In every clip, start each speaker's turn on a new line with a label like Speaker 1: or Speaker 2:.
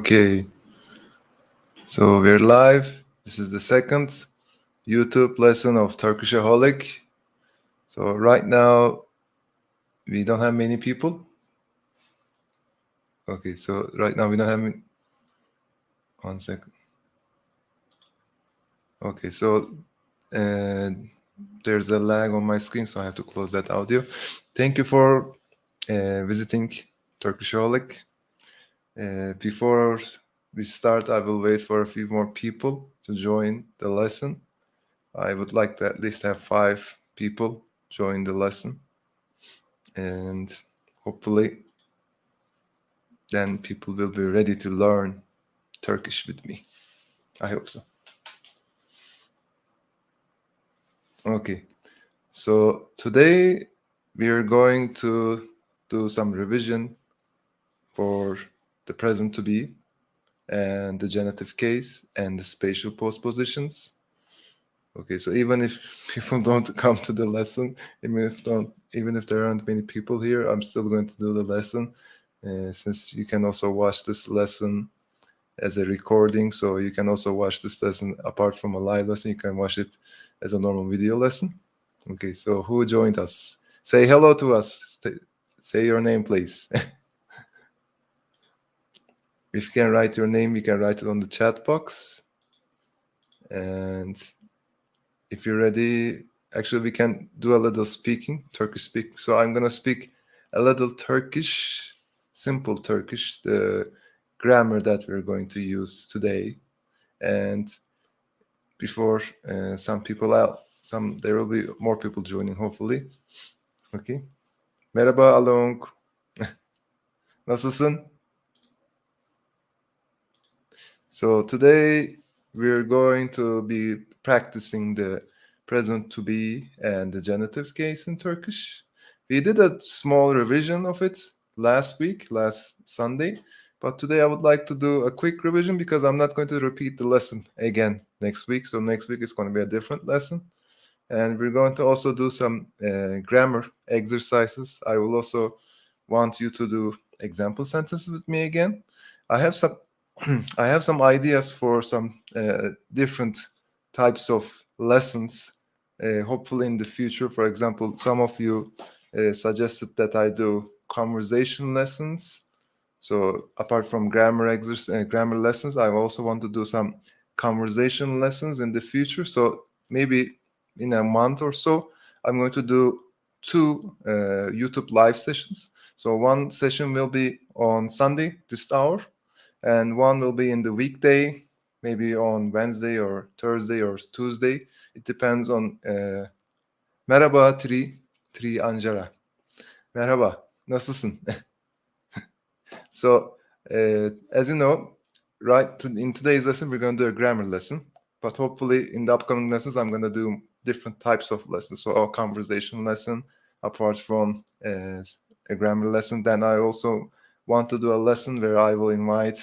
Speaker 1: Okay, so we're live. This is the second YouTube lesson of Turkishaholic. So right now, we don't have many people. Okay, so right now we don't have many. 1 second. Okay, so there's a lag on my screen, so I have to close that audio. Thank you for visiting Turkishaholic. Before we start, I will wait for a few more people to join the lesson. I would like to at least have 5 people join the lesson. And hopefully then people will be ready to learn Turkish with me. I hope so. Okay, so today we are going to do some revision for the present to be and the genitive case and the spatial postpositions. Okay, so even if people don't come to the lesson, even if there aren't many people here, I'm still going to do the lesson, since you can also watch this lesson as a recording. So you can also watch this lesson apart from a live lesson. You can watch it as a normal video lesson. Okay, so who joined us? Say hello to us. Say your name, please. If you can write your name, you can write it on the chat box. And if you're ready, actually we can do a little speaking, Turkish speaking. So I'm gonna speak a little Turkish, simple Turkish, the grammar that we're going to use today. And before some people out, there will be more people joining hopefully. Okay. Merhaba Along. Nasılsın? So today we're going to be practicing the present to be and the genitive case in Turkish. We did a small revision of it last Sunday, but today I would like to do a quick revision because I'm not going to repeat the lesson again next week. So next week is going to be a different lesson. And we're going to also do some grammar exercises. I will also want you to do example sentences with me again. I have some ideas for some different types of lessons, hopefully in the future. For example, some of you suggested that I do conversation lessons. So apart from grammar lessons, I also want to do some conversation lessons in the future. So maybe in a month or so, I'm going to do 2 YouTube live sessions. So one session will be on Sunday, this hour, and one will be in the weekday, maybe on Wednesday or Thursday or Tuesday. It depends on Merhaba Tri Anjara. Merhaba, nasılsın? So, as you know, in today's lesson, we're going to do a grammar lesson. But hopefully in the upcoming lessons, I'm going to do different types of lessons. So a conversation lesson, apart from a grammar lesson. Then I also want to do a lesson where I will invite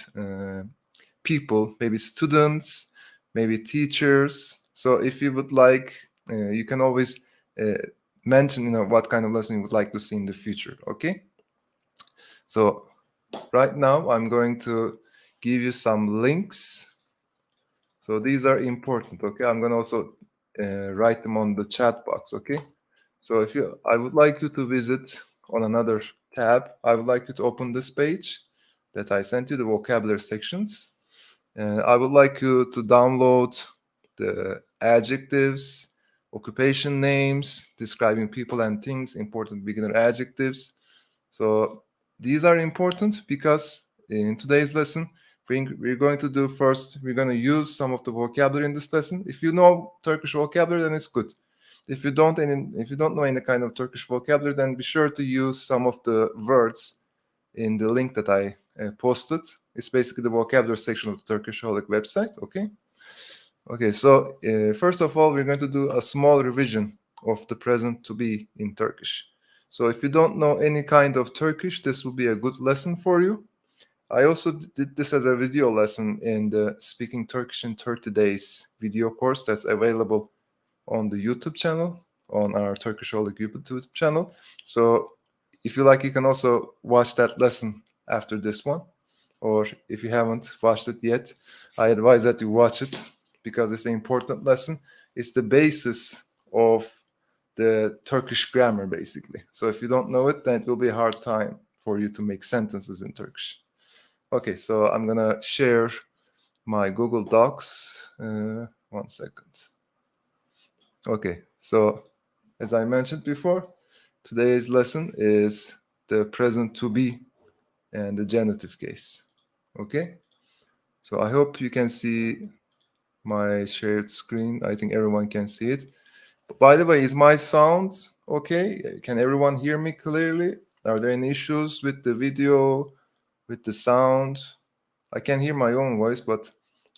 Speaker 1: people, maybe students, maybe teachers. So if you would like, you can always mention, what kind of lesson you would like to see in the future. Okay. So right now I'm going to give you some links. So these are important. Okay. I'm going to also write them on the chat box. Okay. So I would like you to visit on another tab. I would like you to open this page that I sent you, the vocabulary sections. I would like you to download the adjectives, occupation names, describing people and things, important beginner adjectives. So these are important because in today's lesson, we're going to do first, we're going to use some of the vocabulary in this lesson. If you know Turkish vocabulary, then it's good. If you don't know any kind of Turkish vocabulary, then be sure to use some of the words in the link that I posted. It's basically the vocabulary section of the Turkishaholic website. Okay, so first of all, we're going to do a small revision of the present to be in Turkish. So if you don't know any kind of Turkish, this will be a good lesson for you. I also did this as a video lesson in the Speaking Turkish in 30 Days video course that's available on the YouTube channel, on our Turkishaholic YouTube channel. So if you like, you can also watch that lesson after this one. or if you haven't watched it yet, I advise that you watch it because it's an important lesson. It's the basis of the Turkish grammar, basically. So if you don't know it, then it will be a hard time for you to make sentences in Turkish. Okay, so I'm gonna share my Google Docs. 1 second. Okay, so as I mentioned before, today's lesson is the present to be and the genitive case. Okay, so I hope you can see my shared screen. I think everyone can see it. By the way, is my sound okay? Can everyone hear me clearly? Are there any issues with the video, with the sound? I can hear my own voice, but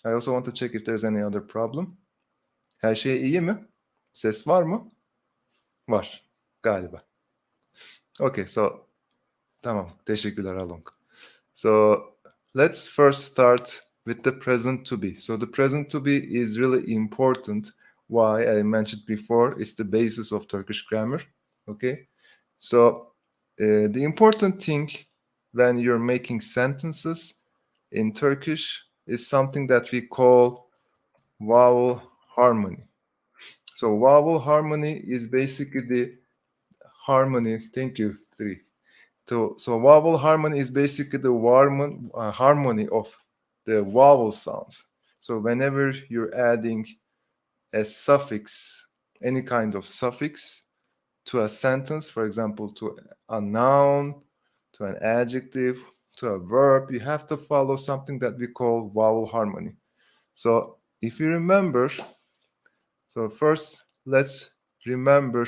Speaker 1: I also want to check if there's any other problem. Her şey iyi mi? Ses var mı? Var galiba. Okay, so tamam. Teşekkürler Along. So let's first start with the present to be. So the present to be is really important. Why I mentioned before, it's the basis of Turkish grammar. Okay, so the important thing when you're making sentences in Turkish is something that we call vowel harmony. So vowel harmony is basically the harmony. Thank you, three. So vowel harmony is basically the harmony of the vowel sounds. So whenever you're adding a suffix, any kind of suffix to a sentence, for example, to a noun, to an adjective, to a verb, you have to follow something that we call vowel harmony. So if you remember, so first let's remember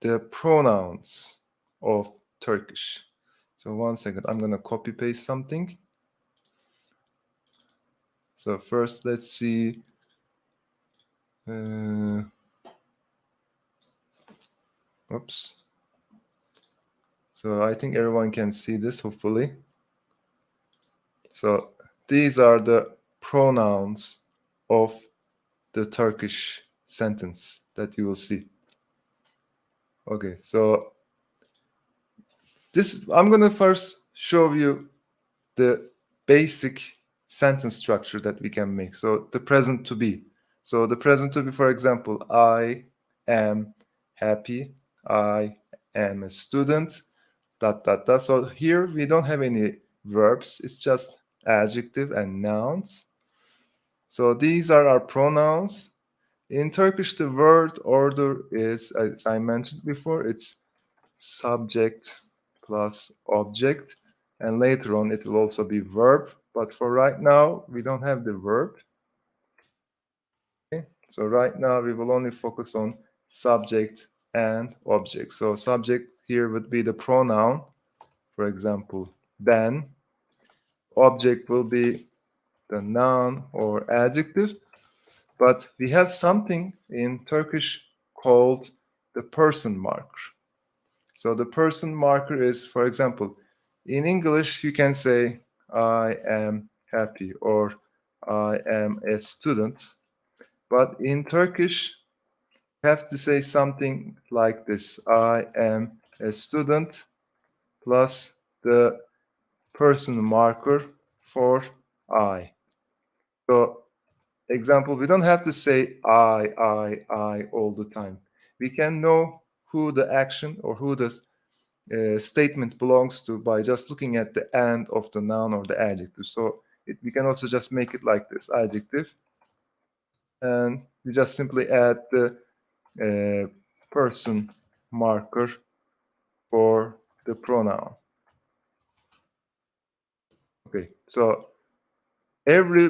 Speaker 1: the pronouns of Turkish. So 1 second, I'm going to copy paste something. So first, let's see. Oops. So I think everyone can see this, hopefully. So these are the pronouns of the Turkish sentence that you will see. Okay, so I'm going to first show you the basic sentence structure that we can make. So the present to be. So the present to be, for example, I am happy. I am a student. ... So here we don't have any verbs. It's just adjective and nouns. So these are our pronouns. In Turkish, the word order is, as I mentioned before, it's subject plus object, and later on it will also be verb, but for right now we don't have the verb. Okay, so right now we will only focus on subject and object. So subject here would be the pronoun, for example, ben. Object will be the noun or adjective, but we have something in Turkish called the person marker. So the person marker is, for example, in English, you can say, I am happy or I am a student. But in Turkish, you have to say something like this. I am a student plus the person marker for I. So, example, we don't have to say I all the time. We can know who the action or who the statement belongs to by just looking at the end of the noun or the adjective. So we can also just make it like this, adjective. And we just simply add the person marker for the pronoun. Okay, so every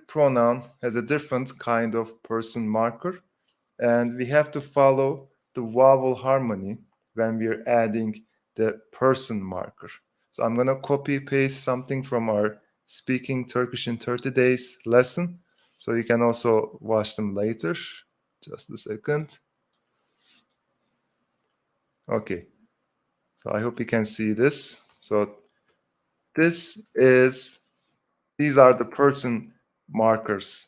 Speaker 1: pronoun has a different kind of person marker, and we have to follow the vowel harmony when we're adding the person marker. So I'm going to copy paste something from our Speaking Turkish in 30 Days lesson, so you can also watch them later. Just a second. Okay, so I hope you can see this. So these are the person markers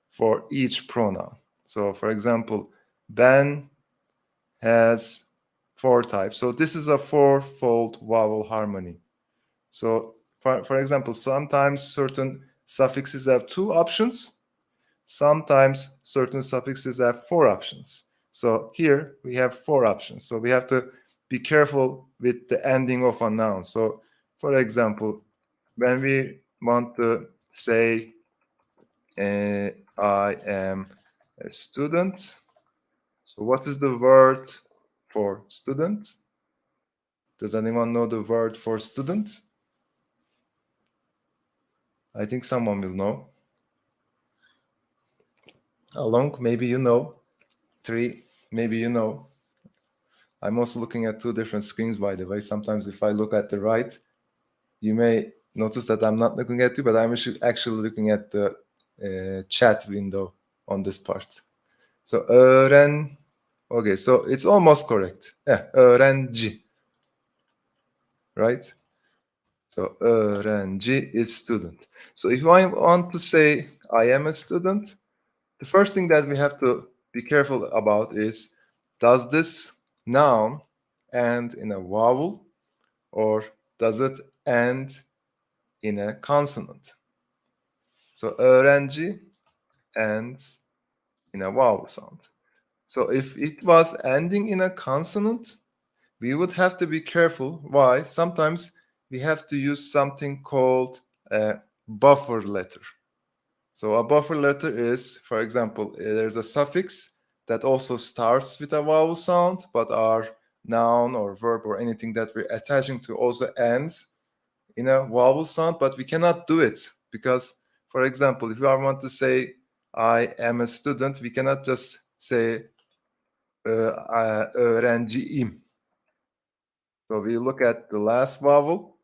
Speaker 1: for each pronoun. So for example, Ben has 4 types. So this is a 4-fold vowel harmony. So, for example, sometimes certain suffixes have 2 options. Sometimes certain suffixes have 4 options. So here we have 4 options. So we have to be careful with the ending of a noun. So, for example, when we want to say, I am a student. So what is the word for student? Does anyone know the word for student? I think someone will know. Along, maybe you know. 3, maybe you know. I'm also looking at 2 different screens, by the way. Sometimes if I look at the right, you may notice that I'm not looking at you, but I'm actually looking at the chat window on this part. So öğren. Okay, so it's almost correct. Yeah, öğrenci. Right? So öğrenci is student. So if I want to say I am a student, the first thing that we have to be careful about is, does this noun end in a vowel or does it end in a consonant? So öğrenci ends in a vowel sound. So if it was ending in a consonant, we would have to be careful. Why? Sometimes we have to use something called a buffer letter. So a buffer letter is, for example, there's a suffix that also starts with a vowel sound, but our noun or verb or anything that we're attaching to also ends in a vowel sound, but we cannot do it because, for example, if we want to say I am a student, we cannot just say öğrenciyim. So we look at the last vowel.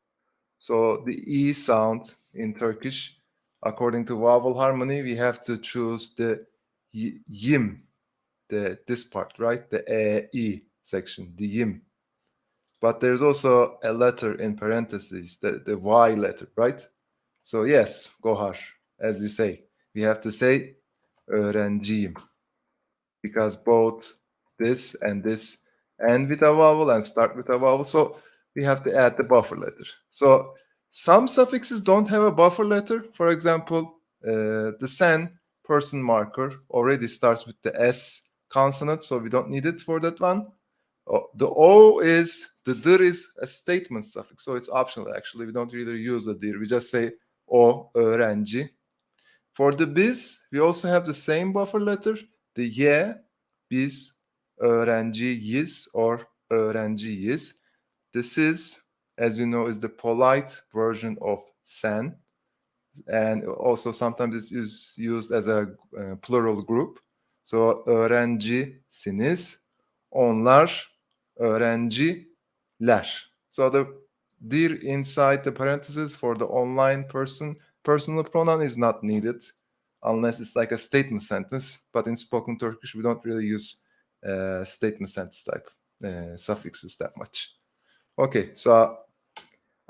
Speaker 1: So the E sound in Turkish, according to vowel harmony, we have to choose the yim, this part, right? The E section, the yim. But there's also a letter in parentheses, the Y letter, right? So yes, Gohar, as you say, we have to say öğrenciyim because both this and this end with a vowel and start with a vowel. So we have to add the buffer letter. So some suffixes don't have a buffer letter. For example, the sen person marker already starts with the S consonant, so we don't need it for that one. The O is, the dir is a statement suffix, so it's optional actually. We don't really use the dir. We just say o, öğrenci. For the biz, we also have the same buffer letter. The ye, biz, öğrenciyiz or öğrenciyiz. This is, as you know, is the polite version of sen. And also sometimes it is used as a plural group. So öğrencisiniz, onlar öğrenciler. So the dir inside the parentheses for the online personal pronoun is not needed unless it's like a statement sentence. But in spoken Turkish, we don't really use statement sentence type suffixes that much. Okay, so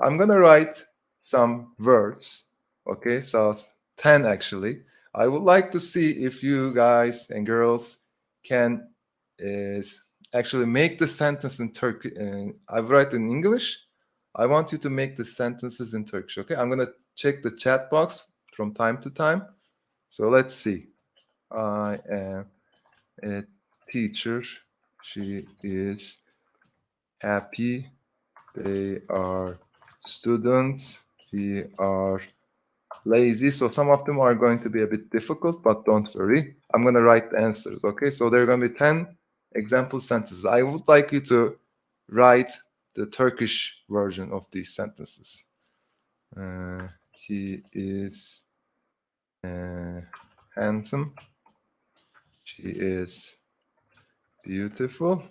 Speaker 1: I'm gonna write some words. Okay, so 10 actually. I would like to see if you guys and girls can actually make the sentence in Turkish. I write in English. I want you to make the sentences in Turkish. Okay, I'm gonna check the chat box from time to time. So let's see. I am a teacher. She is happy. They are students. We are lazy. So some of them are going to be a bit difficult, but don't worry. I'm going to write the answers. Okay. So there are going to be 10 example sentences. I would like you to write the Turkish version of these sentences. He is handsome. She is beautiful.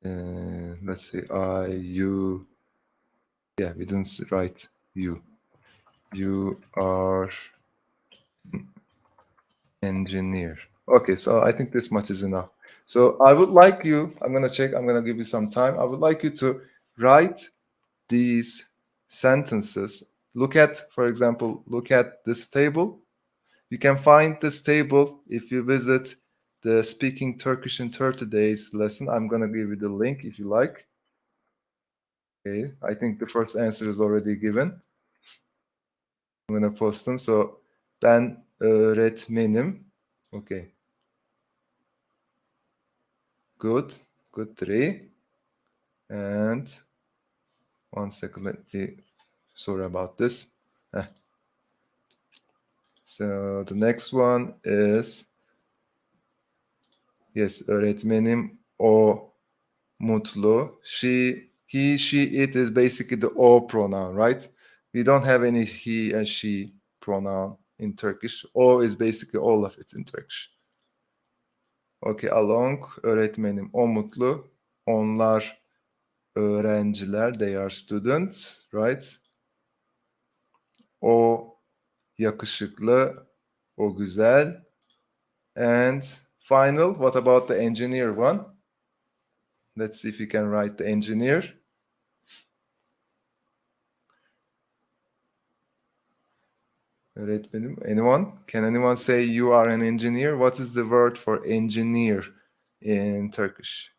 Speaker 1: Let's see. You. Yeah, we didn't write you. You are engineer. Okay, so I think this much is enough. So I would like you, I'm going to check, I'm going to give you some time. I would like you to write these sentences. Look at, for example, look at this table. You can find this table if you visit the Speaking Turkish in 30 Days lesson. I'm going to give you the link if you like. Okay, I think the first answer is already given. I'm gonna post them. So ben öğretmenim. Okay. Good. Good 3. And 1 second, let me, sorry about this. So the next one is, yes, öğretmenim o mutlu. She, he, she, it is basically the o pronoun, right? We don't have any he and she pronoun in Turkish. O is basically all of it in Turkish. Okay, along, öğretmenim o mutlu. Onlar öğrenciler, they are students, right? O yakışıklı, o güzel. And final, what about the engineer one? Let's see if you can write the engineer. Öğretmenim, anyone? Can anyone say you are an engineer? What is the word for engineer in Turkish?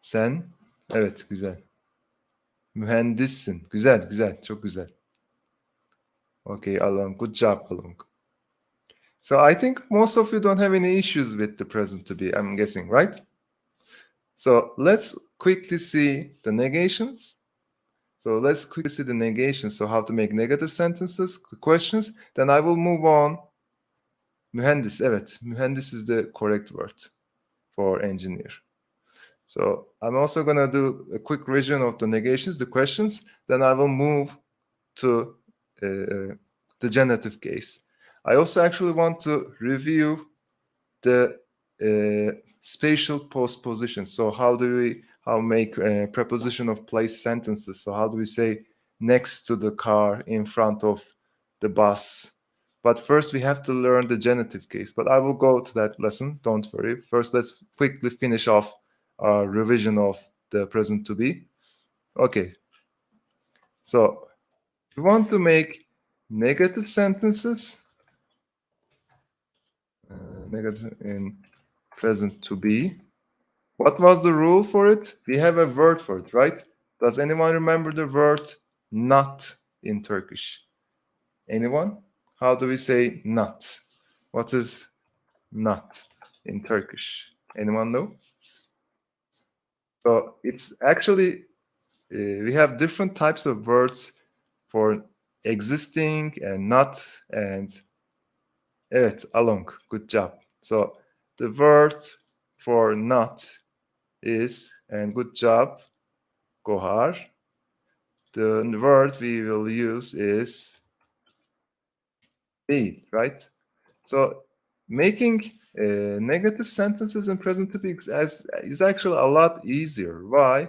Speaker 1: Sen? Evet, güzel. Mühendissin. Güzel, güzel, çok güzel. Okay, Along. Good job, Along. So I think most of you don't have any issues with the present to be, I'm guessing, right? So let's quickly see the negations. So let's quickly see the negations. So how to make negative sentences, the questions. Then I will move on. Mühendis, evet. Mühendis is the correct word for engineer. So I'm also going to do a quick revision of the negations, the questions. Then I will move to the genitive case. I also actually want to review the spatial postposition. So how make preposition of place sentences? So how do we say next to the car, in front of the bus? But first we have to learn the genitive case. But I will go to that lesson, don't worry. First, let's quickly finish off our revision of the present to be. Okay. So if you want to make negative sentences, negative in present to be, what was the rule for it? We have a word for it, right? Does anyone remember the word not in Turkish? Anyone? How do we say not? What is not in Turkish? Anyone know? So it's actually, we have different types of words for existing and not, and evet, along. Good job. So the word for not is, and good job, Gohar. The word we will use is değil, right? So making negative sentences in present to be is actually a lot easier. Why?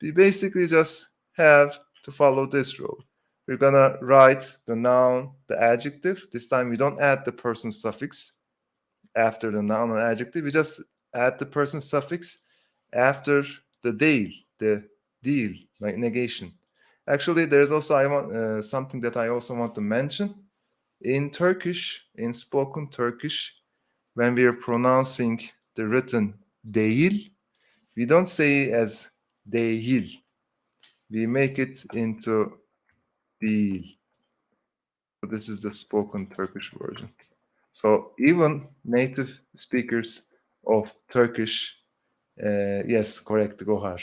Speaker 1: We basically just have to follow this rule. We're gonna write the noun, the adjective. This time we don't add the person suffix after the noun and adjective. We just add the person suffix after the değil, the deal, like negation. Actually, there's also something that I also want to mention. In Turkish, in spoken Turkish, when we are pronouncing the written değil, we don't say it as değil. We make it into değil. So this is the spoken Turkish version. So even native speakers of Turkish, yes, correct, Gohar.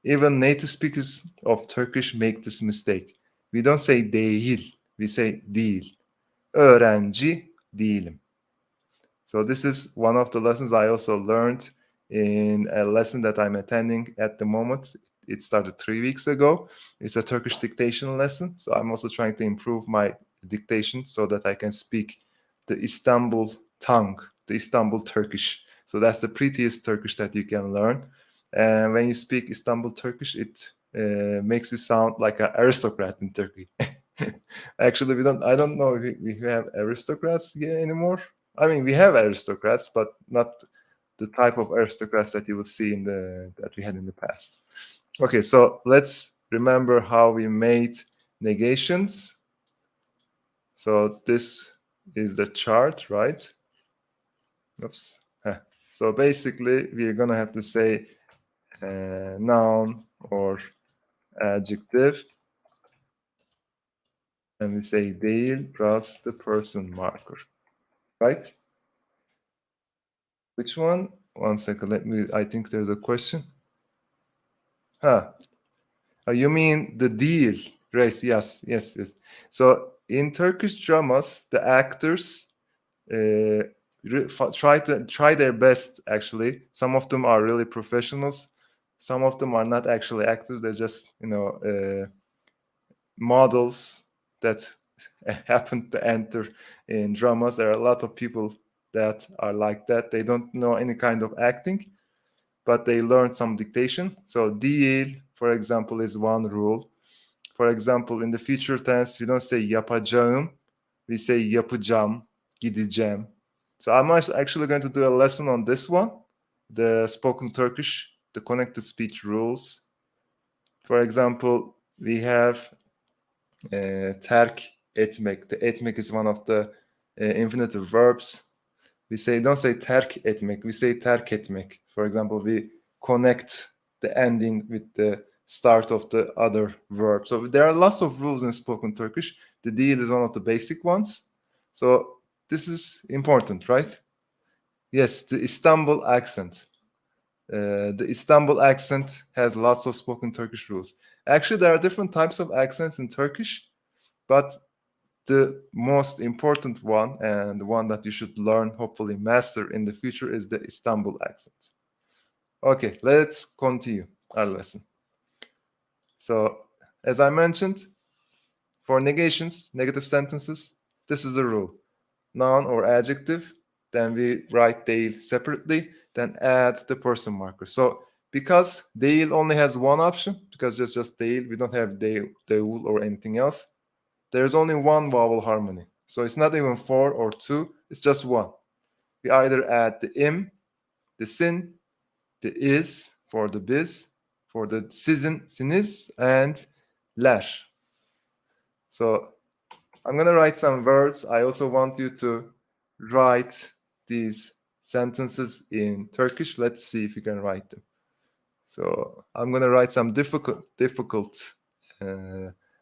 Speaker 1: Even native speakers of Turkish make this mistake. We don't say değil, we say değil. Öğrenci değilim. So this is one of the lessons I also learned in a lesson that I'm attending at the moment. It started 3 weeks ago. It's a Turkish dictation lesson. So I'm also trying to improve my dictation so that I can speak the Istanbul tongue, the Istanbul Turkish. So that's the prettiest Turkish that you can learn. And when you speak Istanbul Turkish, it makes you sound like an aristocrat in Turkey. Actually, I don't know if we have aristocrats here anymore. I mean, we have aristocrats, but not the type of aristocrats that you will see that we had in the past. Okay, so let's remember how we made negations. So this is the chart, right? Oops. So basically, we're gonna have to say noun or adjective, and we say değil plus the person marker, right? Which one? One second. I think there's a question. Huh. Oh, you mean the deal race? Yes, yes, yes. So in Turkish dramas, the actors try their best. Actually, some of them are really professionals. Some of them are not actually actors. They're just models that happen to enter in dramas. There are a lot of people that are like that. They don't know any kind of acting, but they learn some dictation. So değil, for example, is one rule. For example, in the future tense, we don't say yapacağım, we say yapacağım, gideceğim. So I'm actually going to do a lesson on this one, the spoken Turkish, the connected speech rules. For example, we have terk etmek. The etmek is one of the infinitive verbs. Don't say terk etmek, we say terk etmek. For example, we connect the ending with the start of the other verb. So there are lots of rules in spoken Turkish. The deal is one of the basic ones. So this is important, right? Yes, the Istanbul accent. The Istanbul accent has lots of spoken Turkish rules. Actually, there are different types of accents in Turkish, but the most important one and the one that you should learn, hopefully master in the future, is the Istanbul accent. Okay, let's continue our lesson. So, as I mentioned, for negations, negative sentences, this is the rule. Noun or adjective, then we write değil separately, then add the person marker. So, because değil only has one option, because it's just değil, we don't have deul or anything else, there's only one vowel harmony. So it's not even 4 or 2, it's just one. We either add the im, the sin, the is for the biz, for the sizin, sinis, and lash. So I'm going to write some words. I also want you to write these sentences in Turkish. Let's see if you can write them. So I'm going to write some difficult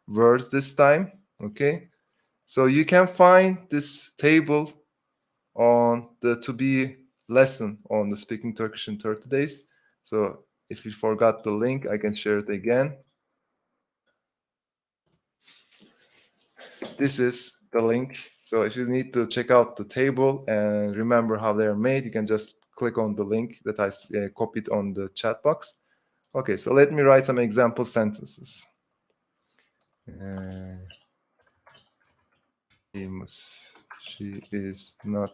Speaker 1: words this time. Okay. So you can find this table on the to be lesson on the Speaking Turkish in 30 days. So if you forgot the link, I can share it again. This is the link. So if you need to check out the table and remember how they're made, you can just click on the link that I copied on the chat box. Okay, so let me write some example sentences. She is not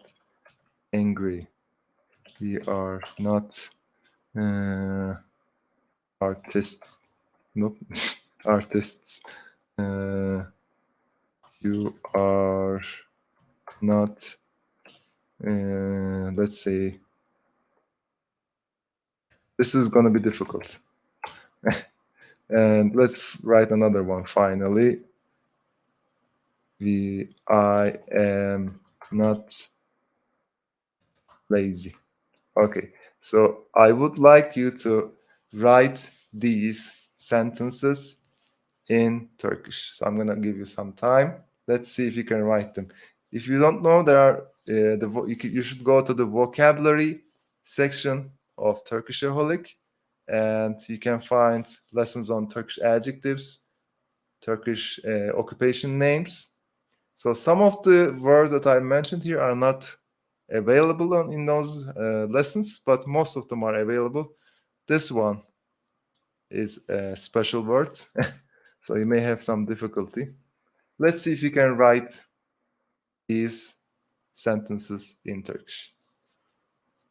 Speaker 1: angry. We are not artists. Nope. Artists. You are not, let's say, this is going to be difficult. And let's write another one finally. I am not lazy. Okay, so I would like you to write these sentences in Turkish. So I'm gonna give you some time. Let's see if you can write them. If you don't know, there are you should go to the vocabulary section of Turkishaholic, and you can find lessons on Turkish adjectives, Turkish occupation names. So some of the words that I mentioned here are not available in those lessons, but most of them are available. This one is a special word, so you may have some difficulty. Let's see if you can write these sentences in Turkish.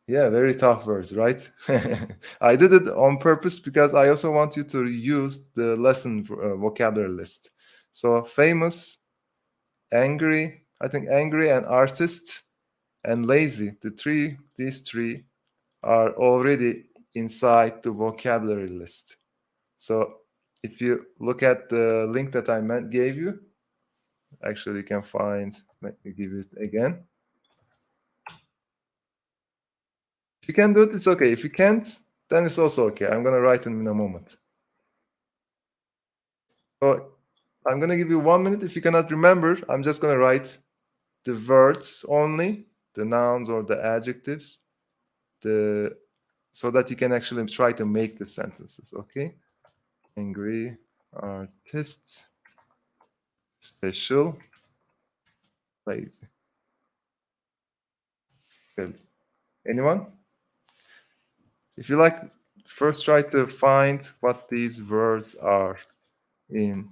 Speaker 1: Yeah, very tough words, right? I did it on purpose because I also want you to use the lesson vocabulary list. So famous, angry, I think angry and artist and lazy, these three are already inside the vocabulary list. So if you look at the link that I gave you, actually you can find, let me give it again. If you can do it, it's okay. If you can't, then it's also okay. I'm gonna write them in a moment. So I'm gonna give you 1 minute. If you cannot remember, I'm just gonna write the words only, the nouns or the adjectives, so that you can actually try to make the sentences, okay? Angry, artist, special, lazy. Good. Anyone? If you like, first try to find what these words are in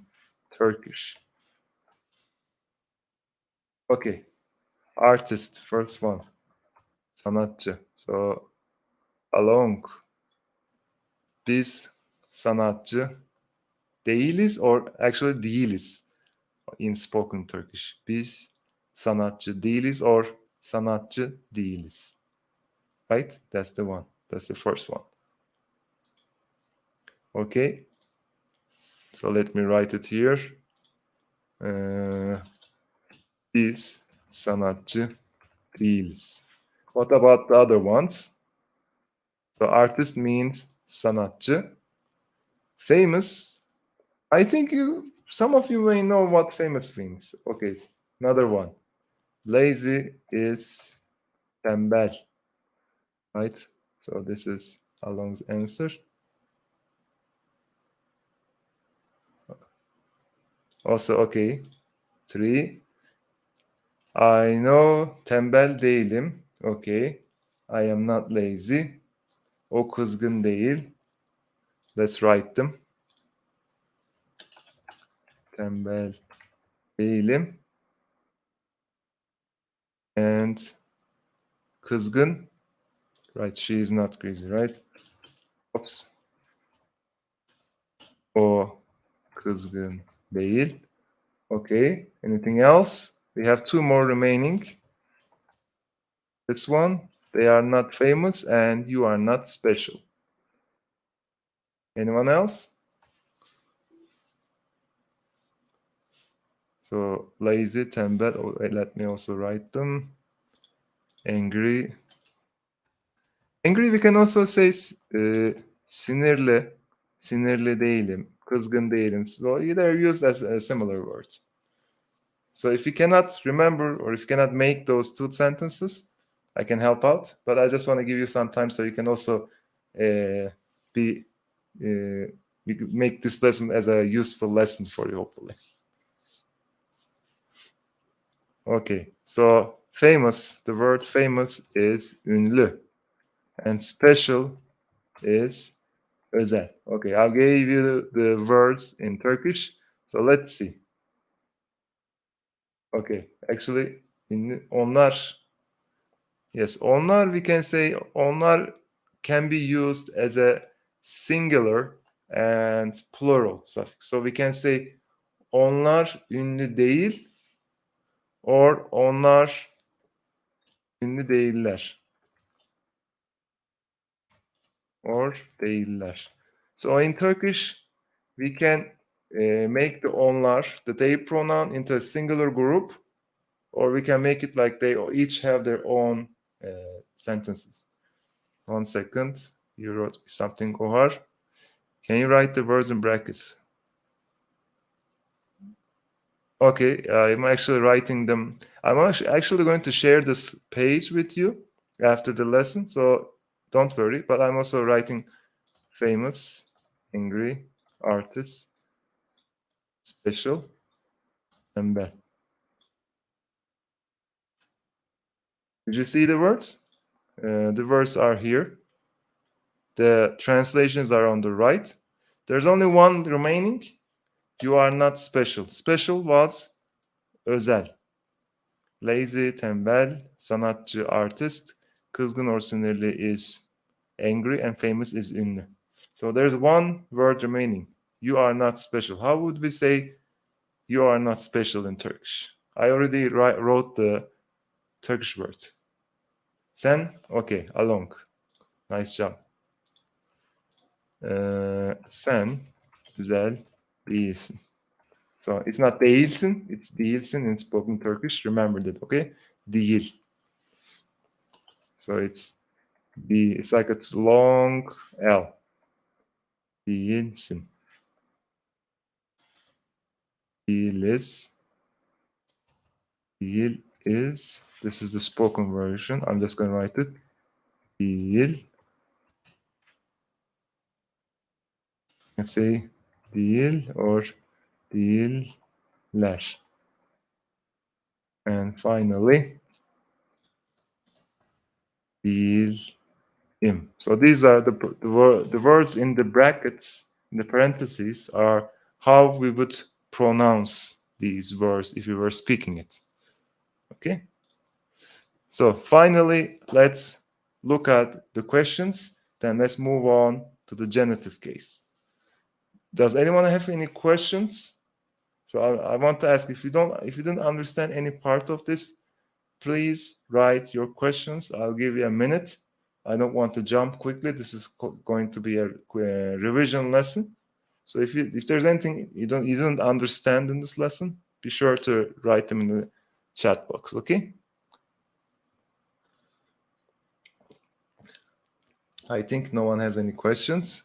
Speaker 1: Turkish. Okay. Artist, first one. Sanatçı. So, along. Biz sanatçı değiliz or actually değiliz in spoken Turkish. Biz sanatçı değiliz or sanatçı değiliz. Right? That's the one. That's the first one. Okay. So let me write it here. Biz sanatçı değiliz. What about the other ones? So artist means sanatçı. Famous, I think some of you may know what famous means. Okay, another one. Lazy is tembel, right? So this is Along's answer. Also, okay. 3. I know tembel değilim. Okay. I am not lazy. O kızgın değil. Let's write them. Tembel değilim. And kızgın. Right, she is not crazy, right? Oops. O kızgın değil. Okay. Anything else? We have 2 more remaining. This one, they are not famous and you are not special. Anyone else? So lazy, tembel. Oh, let me also write them. Angry. Angry, we can also say sinirli. Sinirli değilim. Kızgın değilim. So they're used as similar words. So if you cannot remember or if you cannot make those 2 sentences, I can help out. But I just want to give you some time so you can also make this lesson as a useful lesson for you, hopefully. Okay, so famous, the word famous is ünlü. And special is özel. Okay, I'll give you the words in Turkish. So let's see. Okay, actually, onlar. Yes, onlar, we can say onlar can be used as a singular and plural suffix. So we can say onlar ünlü değil or onlar ünlü değiller or değiller. So in Turkish, we can make the onlar, the they pronoun, into a singular group, or we can make it like they each have their own sentences. 1 second. You wrote something, Ohar. Can you write the words in brackets? Okay, I'm actually writing them. I'm actually going to share this page with you after the lesson, so don't worry. But I'm also writing famous, angry, artist, special, and bad. Did you see the words? The words are here. The translations are on the right. There's only one remaining. You are not special. Special was özel. Lazy, tembel, sanatçı, artist. Kızgın or sinirli is angry, and famous is ünlü. So there's one word remaining. You are not special. How would we say you are not special in Turkish? I already wrote the Turkish word. Sen? Okay, along. Nice job. Sen güzel değilsin. So it's not değilsin, it's değilsin in spoken Turkish. Remember that, okay? Değil. So it's It's like a long L. Değilsin. Değiliz. Değil is. This is the spoken version. I'm just going to write it. Değil. You can say değil or değiller. And finally, değilim. So these are the words in the brackets, in the parentheses, are how we would pronounce these words if we were speaking it. Okay? So finally, let's look at the questions. Then let's move on to the genitive case. Does anyone have any questions? So I want to ask, if you didn't understand any part of this, please write your questions. I'll give you a minute. I don't want to jump quickly. This is going to be a revision lesson. So if there's anything you didn't understand in this lesson, be sure to write them in the chat box. Okay? I think no one has any questions.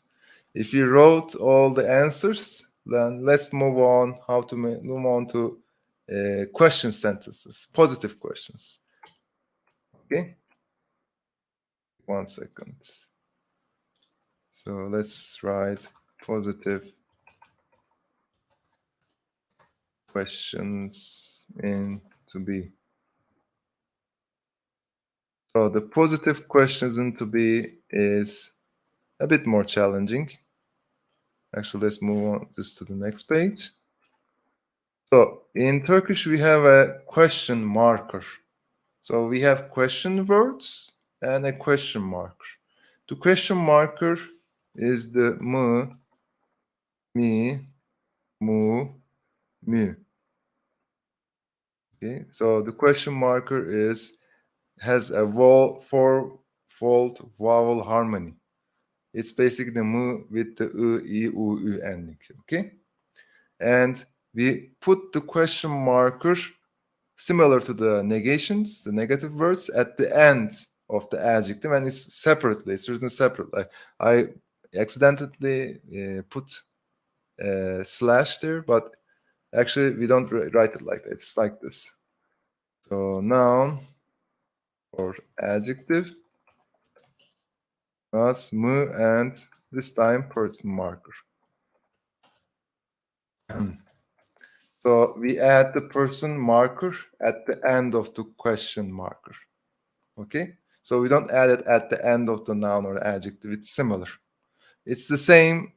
Speaker 1: If you wrote all the answers, then let's move on. How to move on to question sentences, positive questions. Okay. 1 second. So let's write positive questions into be. So the positive questions into be is a bit more challenging. Actually, let's move on just to the next page. So in Turkish, we have a question marker. So we have question words and a question marker. The question marker is the mı, mi, mu, mü. Okay, so the question marker has a four-fold vowel harmony. It's basically the mu with the ı, i, u, ü ending. Okay, and we put the question marker similar to the negations, the negative words, at the end of the adjective, and it's separately. It's written separately. I accidentally put a slash there, but actually we don't write it like that. It's like this. So noun or adjective, that's mu, and this time person marker. So we add the person marker at the end of the question marker. Okay? So we don't add it at the end of the noun or adjective. It's similar. It's the same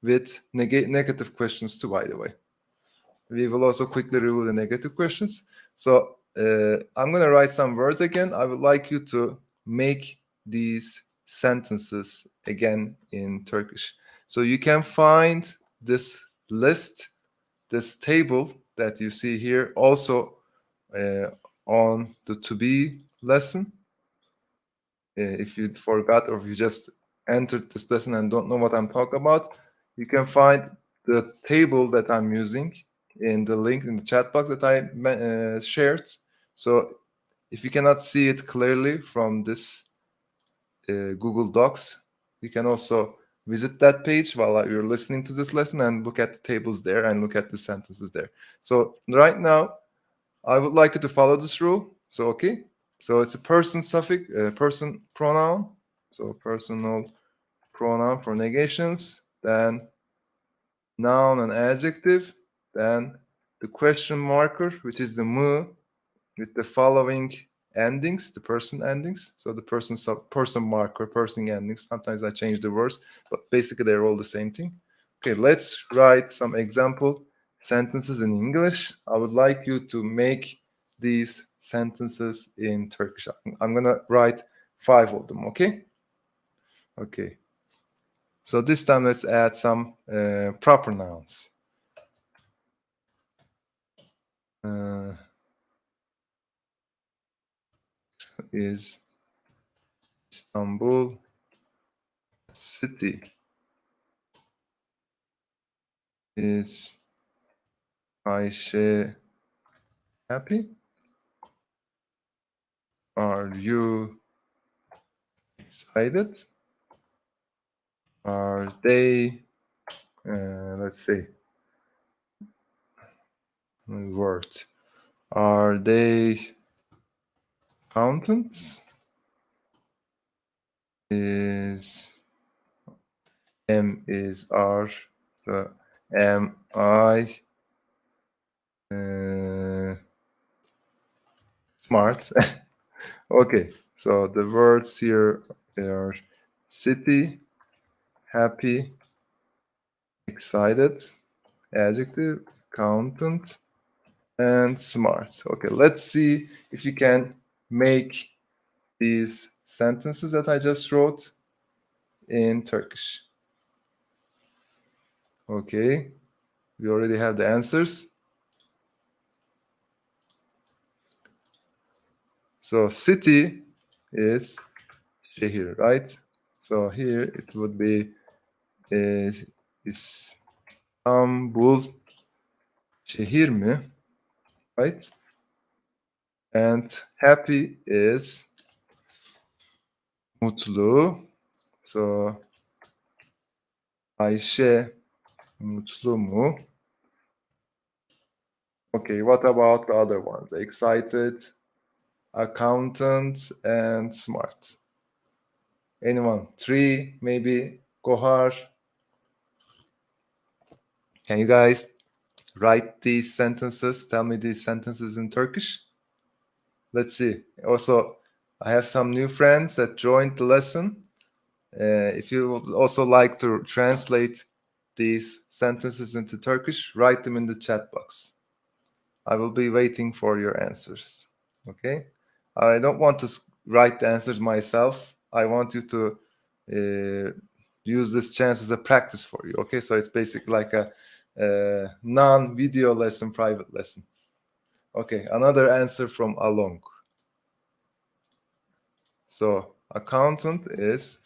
Speaker 1: with negative questions too, by the way. We will also quickly review the negative questions. So I'm going to write some words again. I would like you to make these sentences again in Turkish. So you can find this list, this table that you see here, also on the to be lesson. If you forgot or if you just entered this lesson and don't know what I'm talking about, you can find the table that I'm using in the link in the chat box that I shared. So if you cannot see it clearly from this Google Docs, you can also visit that page while you're listening to this lesson and look at the tables there and look at the sentences there. So right now, I would like you to follow this rule. So, okay. So it's a person suffix, person pronoun. So personal pronoun for negations, then noun and adjective, then the question marker, which is the mu, with the following endings, the person endings. So the person marker, person endings. Sometimes I change the words, but basically they're all the same thing. Okay, let's write some example sentences in English. I would like you to make these sentences in Turkish. I'm gonna write 5 of them, okay? Okay. So this time let's add some proper nouns. Is Istanbul city? Is Ayşe happy? Are you excited? Are they, let's see, word. Are they accountants? Is M is R. So am I smart? Okay, so the words here are city, happy, excited, adjective, accountant, and smart. Okay, let's see if you can make these sentences that I just wrote in Turkish. Okay, we already have the answers. So city is şehir, right? So here it would be İstanbul şehir mi? Right? And happy is mutlu. So Ayşe mutlu mu? Okay, what about the other ones? Excited, accountant, and smart. Anyone? Three, maybe. Kohar. Can you guys write these sentences? Tell me these sentences in Turkish. Let's see. Also, I have some new friends that joined the lesson. If you would also like to translate these sentences into Turkish, write them in the chat box. I will be waiting for your answers. Okay? I don't want to write the answers myself. I want you to use this chance as a practice for you. Okay? So it's basically like a non-video lesson, private lesson. Okay, another answer from Along. So accountant is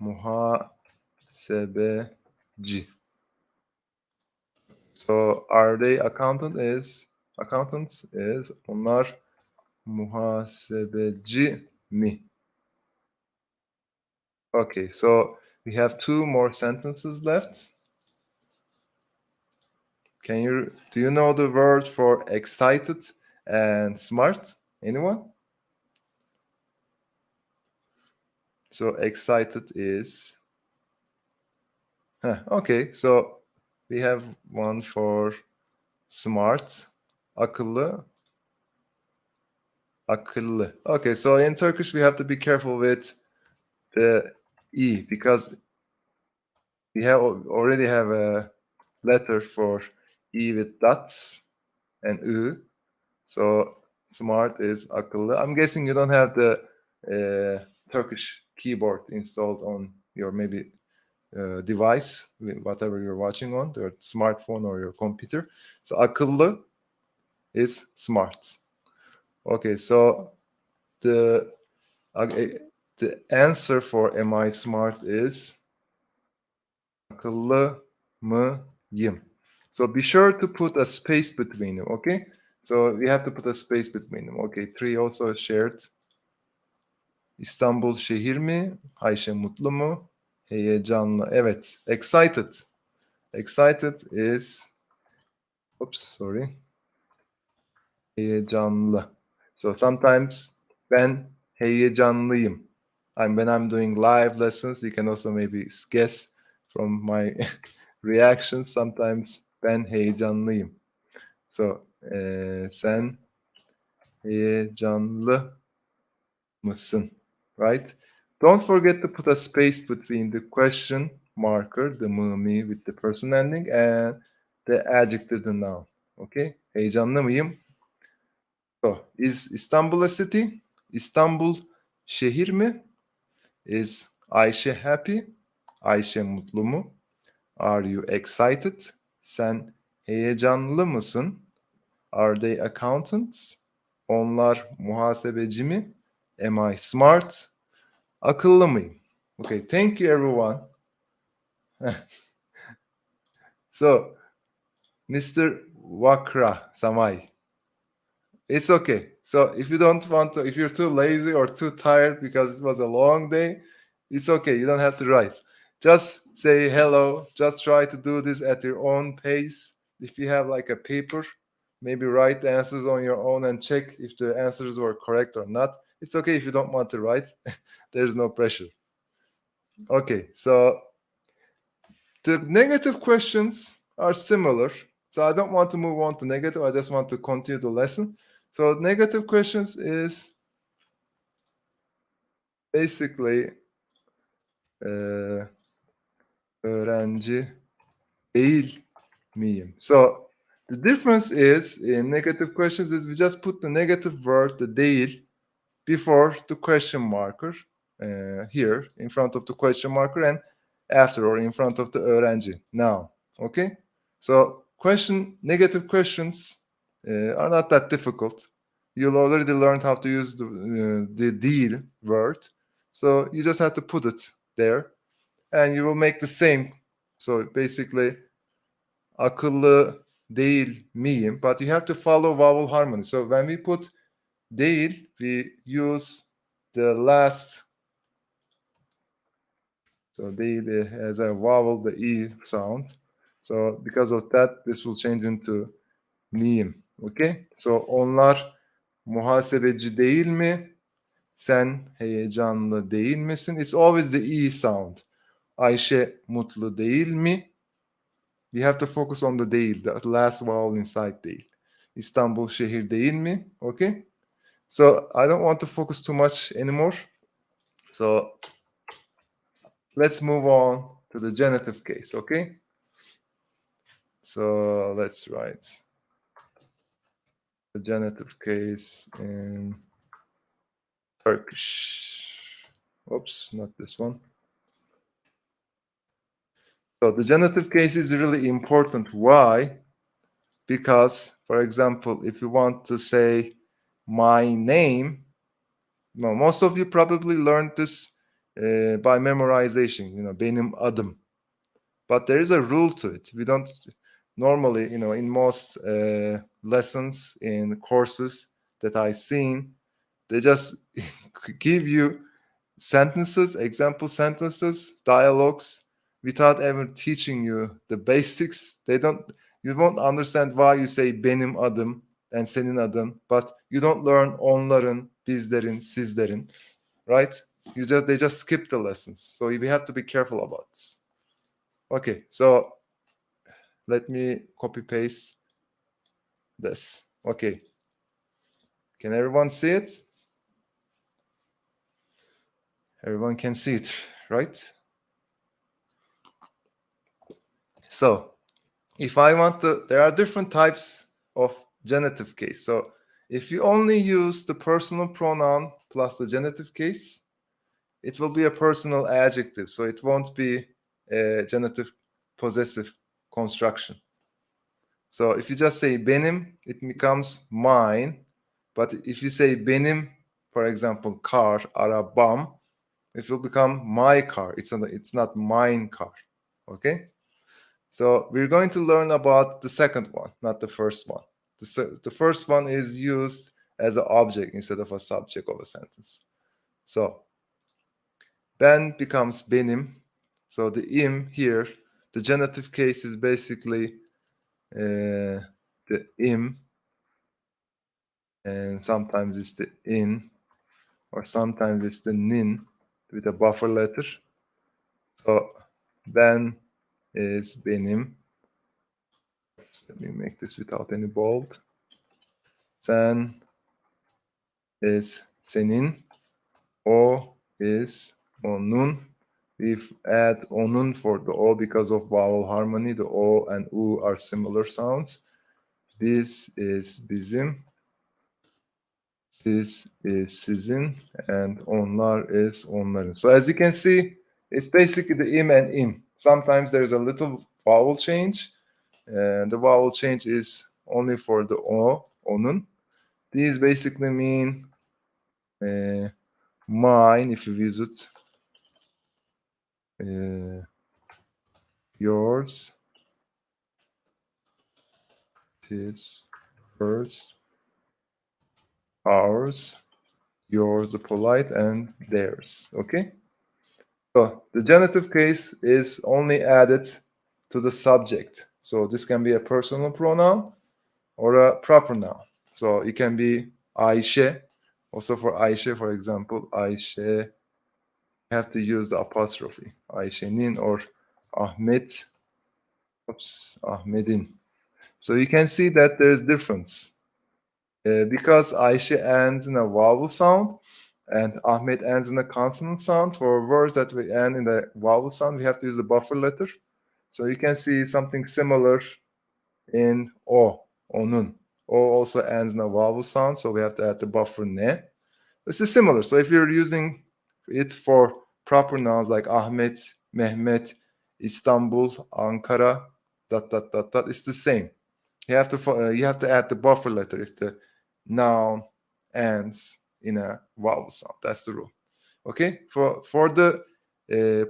Speaker 1: muhasebeci. So are they accountants? Onlar muhasebeci mi? Okay, so we have two more sentences left. Do you know the word for excited and smart? Anyone? So excited is okay, so we have one for smart, akıllı. Okay, so in Turkish we have to be careful with the E because we already have a letter for E with dots and U. So smart is akıllı. I'm guessing you don't have the Turkish keyboard installed on your maybe device, whatever you're watching on, your smartphone or your computer. So akıllı is smart. Okay, so the answer for am I smart is akıllı mıyım? So be sure to put a space between them, okay? So we have to put a space between them. Okay, 3 also shared. İstanbul şehir mi? Ayşe mutlu mu? Heyecanlı. Evet, excited. Excited is, oops, sorry. Heyecanlı. So sometimes ben heyecanlıyım. When I'm doing live lessons, you can also maybe guess from my reactions. Sometimes ben heyecanlıyım. So sen heyecanlı mısın? Right? Don't forget to put a space between the question marker, the me with the person ending, and the adjective, the noun. Okay? Heyecanlı mıyım? So, is Istanbul a city? İstanbul şehir mi? Is Ayşe happy? Ayşe mutlu mu? Are you excited? Sen heyecanlı mısın? Are they accountants? Onlar muhasebeci mi? Am I smart? Akıllı mıyım? Okay, thank you everyone. So, Mr. Wakra Samay, It's okay. So if you don't want to, if you're too lazy or too tired because it was a long day, it's okay. You don't have to write. Just say hello. Just try to do this at your own pace. If you have like a paper, maybe write the answers on your own and check if the answers were correct or not. It's okay if you don't want to write. There's no pressure. Okay, so the negative questions are similar. So I don't want to move on to negative. I just want to continue the lesson. So negative questions is basically öğrenci değil miyim? So the difference is in negative questions is we just put the negative word, the değil, before the question marker here in front of the question marker and after or in front of the öğrenci. Now, okay? So negative questions are not that difficult. You'll already learned how to use the değil word. So you just have to put it there and you will make the same. So basically akıllı değil miyim? But you have to follow vowel harmony. So when we put değil, we use the last. So değil has a vowel, the E sound. So because of that, this will change into miyim. Okay? So onlar muhasebeci değil mi? Sen heyecanlı değil misin? It's always the E sound. Ayşe mutlu değil mi? We have to focus on the değil, the last vowel inside değil. İstanbul şehir değil mi? Okay? So I don't want to focus too much anymore. So let's move on to the genitive case, okay? So let's write the genitive case in Turkish. Oops, not this one. So the genitive case is really important. Why? Because, for example, if you want to say my name, no, most of you probably learned this by memorization, benim adım. But there is a rule to it. We don't normally, in most lessons, in courses that I've seen, they just give you sentences, example sentences, dialogues, without ever teaching you the basics. You won't understand why you say benim adım and senin adın, but you don't learn onların, bizlerin, sizlerin, right? They just skip the lessons. So we have to be careful about this. Okay, so let me copy paste this. Okay. Can everyone see it? Everyone can see it, right? So if I want to, there are different types of genitive case. So if you only use the personal pronoun plus the genitive case, it will be a personal adjective. So it won't be a genitive possessive construction. So if you just say benim, it becomes mine. But if you say benim, for example, car, arabam, it will become my car. It's not mine car. Okay? So we're going to learn about the second one, not the first one. The first one is used as an object instead of a subject of a sentence. So ben becomes benim. So the im here, the genitive case is basically the im, and sometimes it's the in, or sometimes it's the nin with a buffer letter. So ben is benim. Let me make this without any bold. Sen is senin. O is onun. We add onun for the O because of vowel harmony. The O and U are similar sounds. Biz is bizim. Siz is sizin. And onlar is onların. So as you can see, it's basically the im and in. Sometimes there's a little vowel change. And the vowel change is only for the O, onun. These basically mean mine, if you visit yours, his, hers, ours, yours, the polite, and theirs. Okay? So the genitive case is only added to the subject. So this can be a personal pronoun or a proper noun. So it can be Ayşe. Also for Ayşe, for example, Ayşe, have to use the apostrophe. Ayşe'nin or Ahmet, Ahmet'in. So you can see that there's difference. Because Ayşe ends in a vowel sound and Ahmet ends in a consonant sound, for words that we end in the vowel sound, we have to use the buffer letter. So you can see something similar in O, onun. O also ends in a vowel sound, so we have to add the buffer ne. This is similar. So if you're using it for proper nouns like Ahmet, Mehmet, Istanbul, Ankara, dot dot dot dot, it's the same. You have to add the buffer letter if the noun ends in a vowel sound. That's the rule. Okay. For the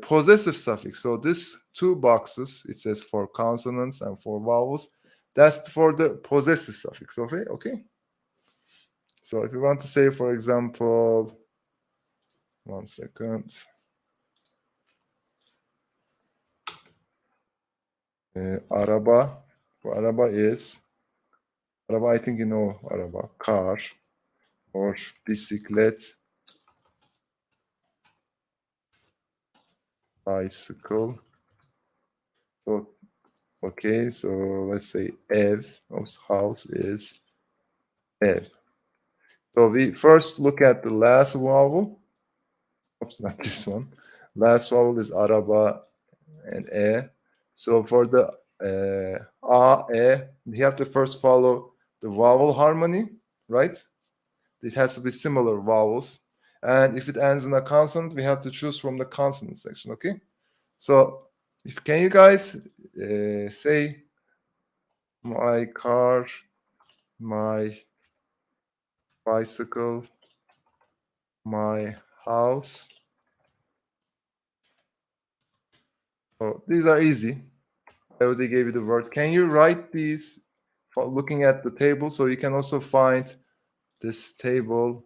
Speaker 1: possessive suffix, so this two boxes, it says for consonants and for vowels. That's for the possessive suffix. Okay. Okay. So if you want to say, for example, 1 second. Araba. For araba is, araba, I think you know araba, car, or bisiklet, bicycle. So, okay, so let's say ev, house is ev. So we first look at the last vowel. Oops, not this one. Last vowel is araba and e. So for the a, e, we have to first follow the vowel harmony, right? It has to be similar vowels. And if it ends in a consonant, we have to choose from the consonant section, okay? So can you guys say my car, my bicycle, my house? So these are easy. I already gave you the word. Can you write these for looking at the table? So you can also find this table.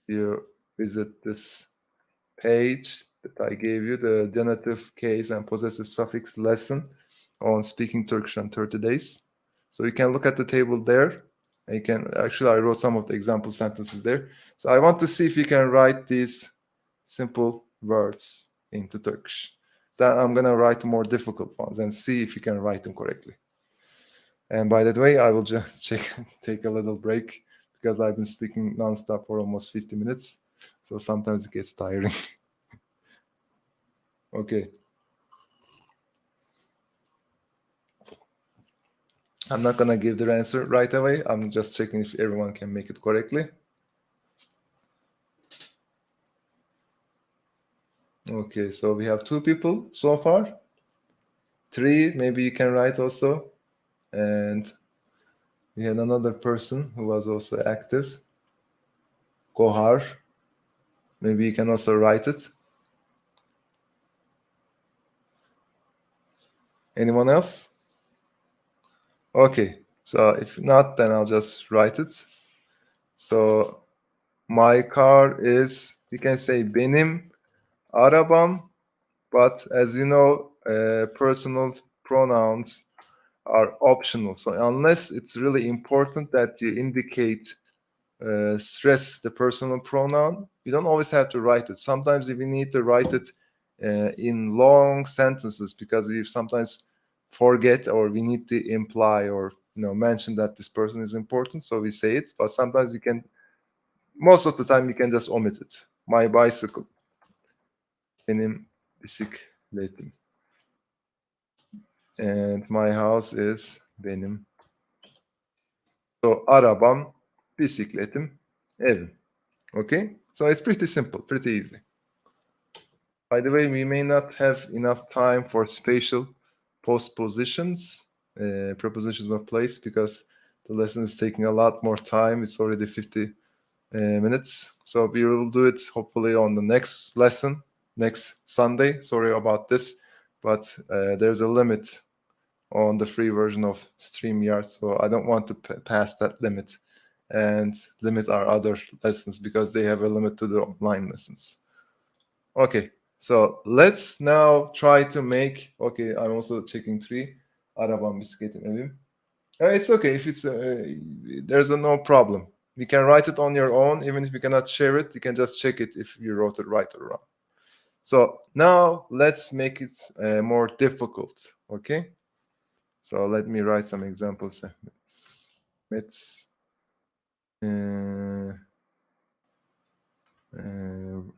Speaker 1: You visit this page that I gave you, the genitive case and possessive suffix lesson on speaking Turkish in 30 days. So you can look at the table there. And you can actually, I wrote some of the example sentences there. So I want to see if you can write these simple words into Turkish. Then I'm going to write more difficult ones and see if you can write them correctly. And by that way, I will just take a little break because I've been speaking nonstop for almost 50 minutes. So sometimes it gets tiring. Okay. I'm not gonna give the answer right away. I'm just checking if everyone can make it correctly. Okay, so we have 2 people so far. 3, maybe you can write also. And we had another person who was also active. Kohar. Maybe you can also write it. Anyone else? Okay, so if not, then I'll just write it. So my car is, you can say benim arabam, but as you know, personal pronouns are optional. So unless it's really important that you indicate, stress the personal pronoun, you don't always have to write it. Sometimes we need to write it in long sentences because we sometimes forget or we need to imply or mention that this person is important, so we say it. But sometimes you can, most of the time you can just omit it. My bicycle, benim bisikletim, and my house is benim. So arabam, bisikletim, evim. Okay, so it's pretty simple, pretty easy. By the way, we may not have enough time for spatial postpositions, prepositions of place, because the lesson is taking a lot more time. It's already 50 minutes. So we will do it hopefully on the next lesson, next Sunday. Sorry about this, but there's a limit on the free version of StreamYard, so I don't want to pass that limit and limit our other lessons because they have a limit to the online lessons. Okay, so let's now try to make, okay, I'm also checking 3. Arabam, bisikletim, evim. It's okay if it's, there's no problem. You can write it on your own, even if you cannot share it, you can just check it if you wrote it right or wrong. So now let's make it more difficult, okay? So let me write some examples.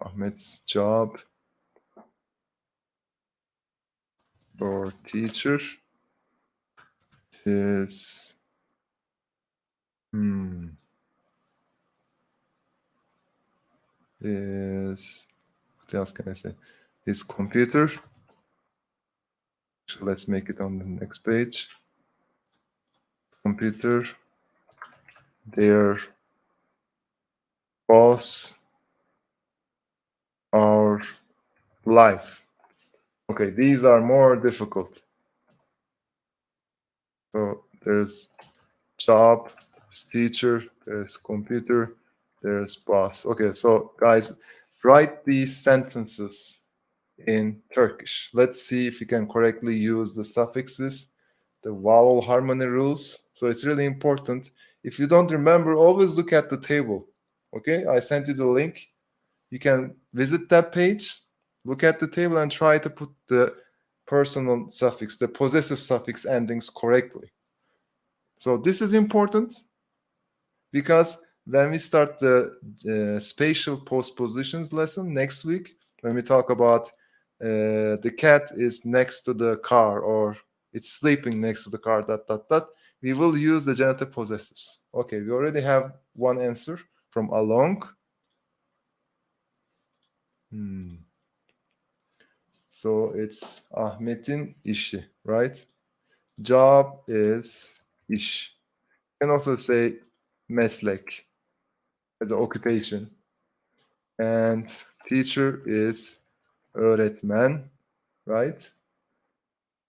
Speaker 1: Ahmet's job or teacher is what else can I say? His computer. So let's make it on the next page. Computer. Their boss. Our life. Okay, these are more difficult. So there's job, there's teacher, there's computer, there's boss. Okay, so guys, write these sentences in Turkish. Let's see if you can correctly use the suffixes, the vowel harmony rules. So it's really important. If you don't remember, always look at the table. Okay, I sent you the link. You can visit that page, look at the table, and try to put the personal suffix, the possessive suffix endings correctly. So this is important because when we start the spatial postpositions lesson next week, when we talk about the cat is next to the car or it's sleeping next to the car, we will use the genitive possessives. Okay, we already have one answer from along. So it's Ahmet'in işi, right? Job is iş. You can also say meslek, the occupation. And teacher is öğretmen, right?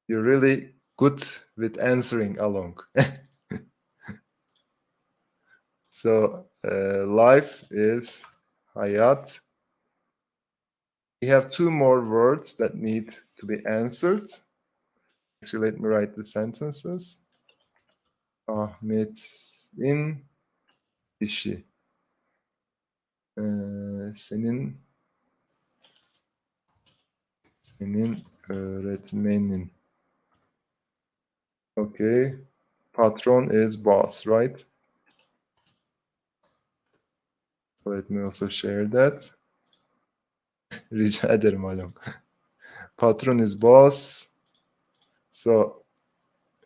Speaker 1: You're really good with answering along. So life is hayat. We have 2 more words that need to be answered. Actually, let me write the sentences. Ahmet'in işi. Senin öğretmenin. Okay. Patron is boss, right? So let me also share that. Rica ederim Alon. Patron is boss. So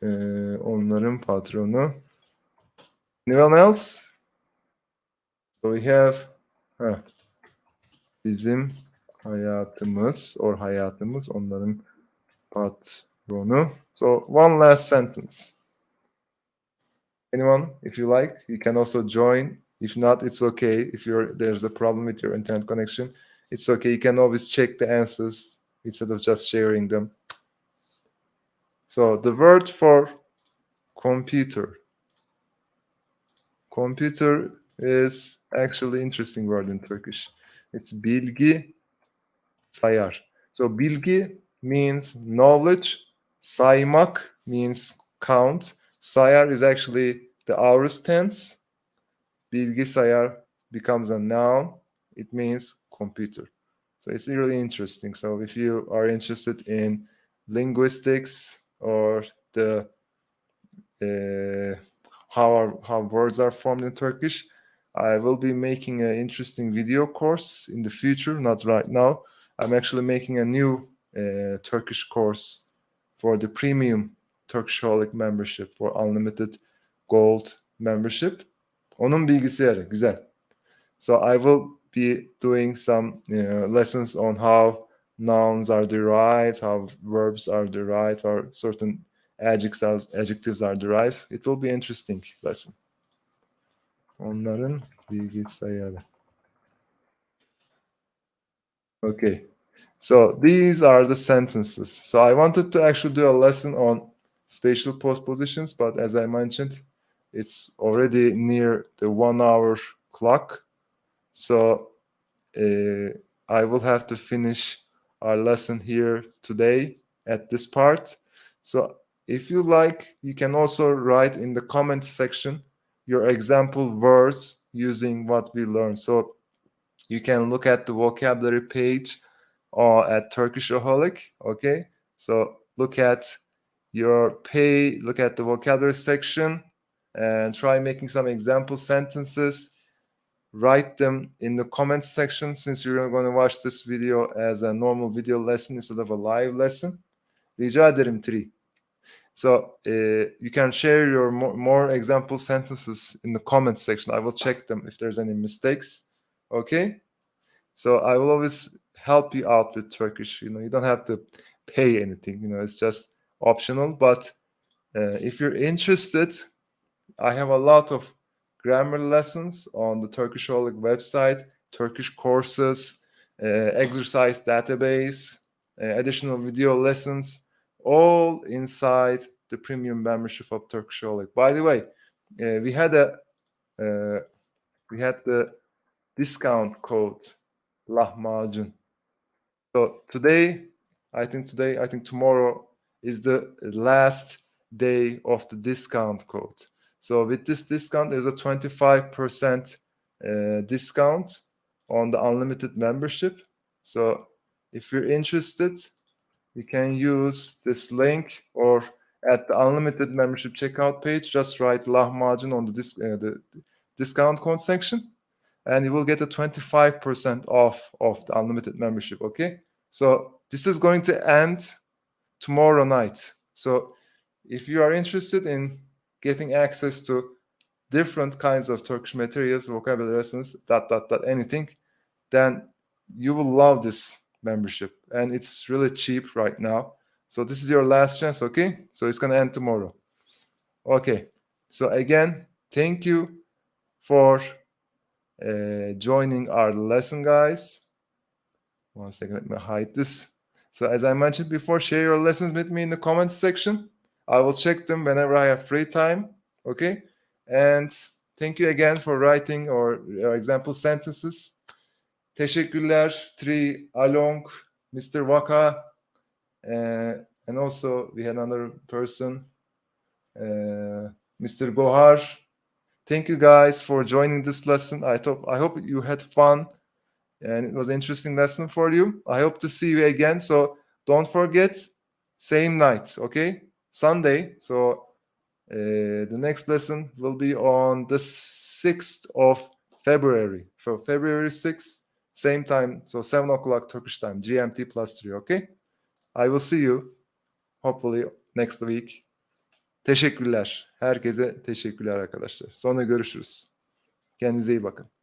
Speaker 1: onların patronu. Anyone else? So we have bizim hayatımız onların patronu. So one last sentence. Anyone, if you like, you can also join. If not, it's okay. If there's a problem with your internet connection, it's okay. You can always check the answers instead of just sharing them. So the word for computer. Computer is actually interesting word in Turkish. It's bilgi sayar. So bilgi means knowledge. Saymak means count. Sayar is actually the aorist tense. Bilgisayar becomes a noun. It means computer. So it's really interesting. So if you are interested in linguistics or the how words are formed in Turkish, I will be making an interesting video course in the future, not right now. I'm actually making a new Turkish course for the premium Turkishholic membership, for unlimited gold membership. Onun bilgisayarı, güzel. So I will be doing some lessons on how nouns are derived, how verbs are derived, or certain adjectives are derived. It will be interesting lesson. Onların bilgisayarı. Okay. So these are the sentences. So I wanted to actually do a lesson on spatial postpositions, but as I mentioned, it's already near the 1 hour clock. So I will have to finish our lesson here today at this part. So if you like, you can also write in the comment section your example words using what we learned. So you can look at the vocabulary page at Turkishaholic. Okay, so look at look at the vocabulary section and try making some example sentences. Write them in the comments section, since you're going to watch this video as a normal video lesson instead of a live lesson. Rica ederim Tri. So you can share your more example sentences in the comments section. I will check them if there's any mistakes. Okay. So I will always help you out with Turkish. You don't have to pay anything. It's just optional. But if you're interested, I have a lot of grammar lessons on the Turkishaholic website, Turkish courses, exercise database, additional video lessons, all inside the premium membership of Turkishaholic. By the way, we had the discount code lahmacun. So I think tomorrow is the last day of the discount code. So with this discount, there's a 25% discount on the unlimited membership. So if you're interested, you can use this link, or at the unlimited membership checkout page, just write lahmacun on the discount code section, and you will get a 25% off of the unlimited membership. Okay, so this is going to end tomorrow night. So if you are interested in getting access to different kinds of Turkish materials, vocabulary lessons, anything, then you will love this membership, and it's really cheap right now. So this is your last chance. Okay, so it's going to end tomorrow. Okay, so again, thank you for joining our lesson, guys. One second, let me hide this. So as I mentioned before, share your lessons with me in the comments section. I will check them whenever I have free time. Okay, and thank you again for writing your example sentences. Teşekkürler, Tri, Along, Mr. Waka, and also we had another person, Mr. Gohar. Thank you guys for joining this lesson. I hope you had fun and it was an interesting lesson for you. I hope to see you again. So don't forget, same night, okay? Sunday. So the next lesson will be on the 6th of February. So February 6th, same time. So 7 o'clock Turkish time, GMT +3, okay? I will see you hopefully next week. Teşekkürler. Herkese teşekkürler arkadaşlar. Sonra görüşürüz. Kendinize iyi bakın.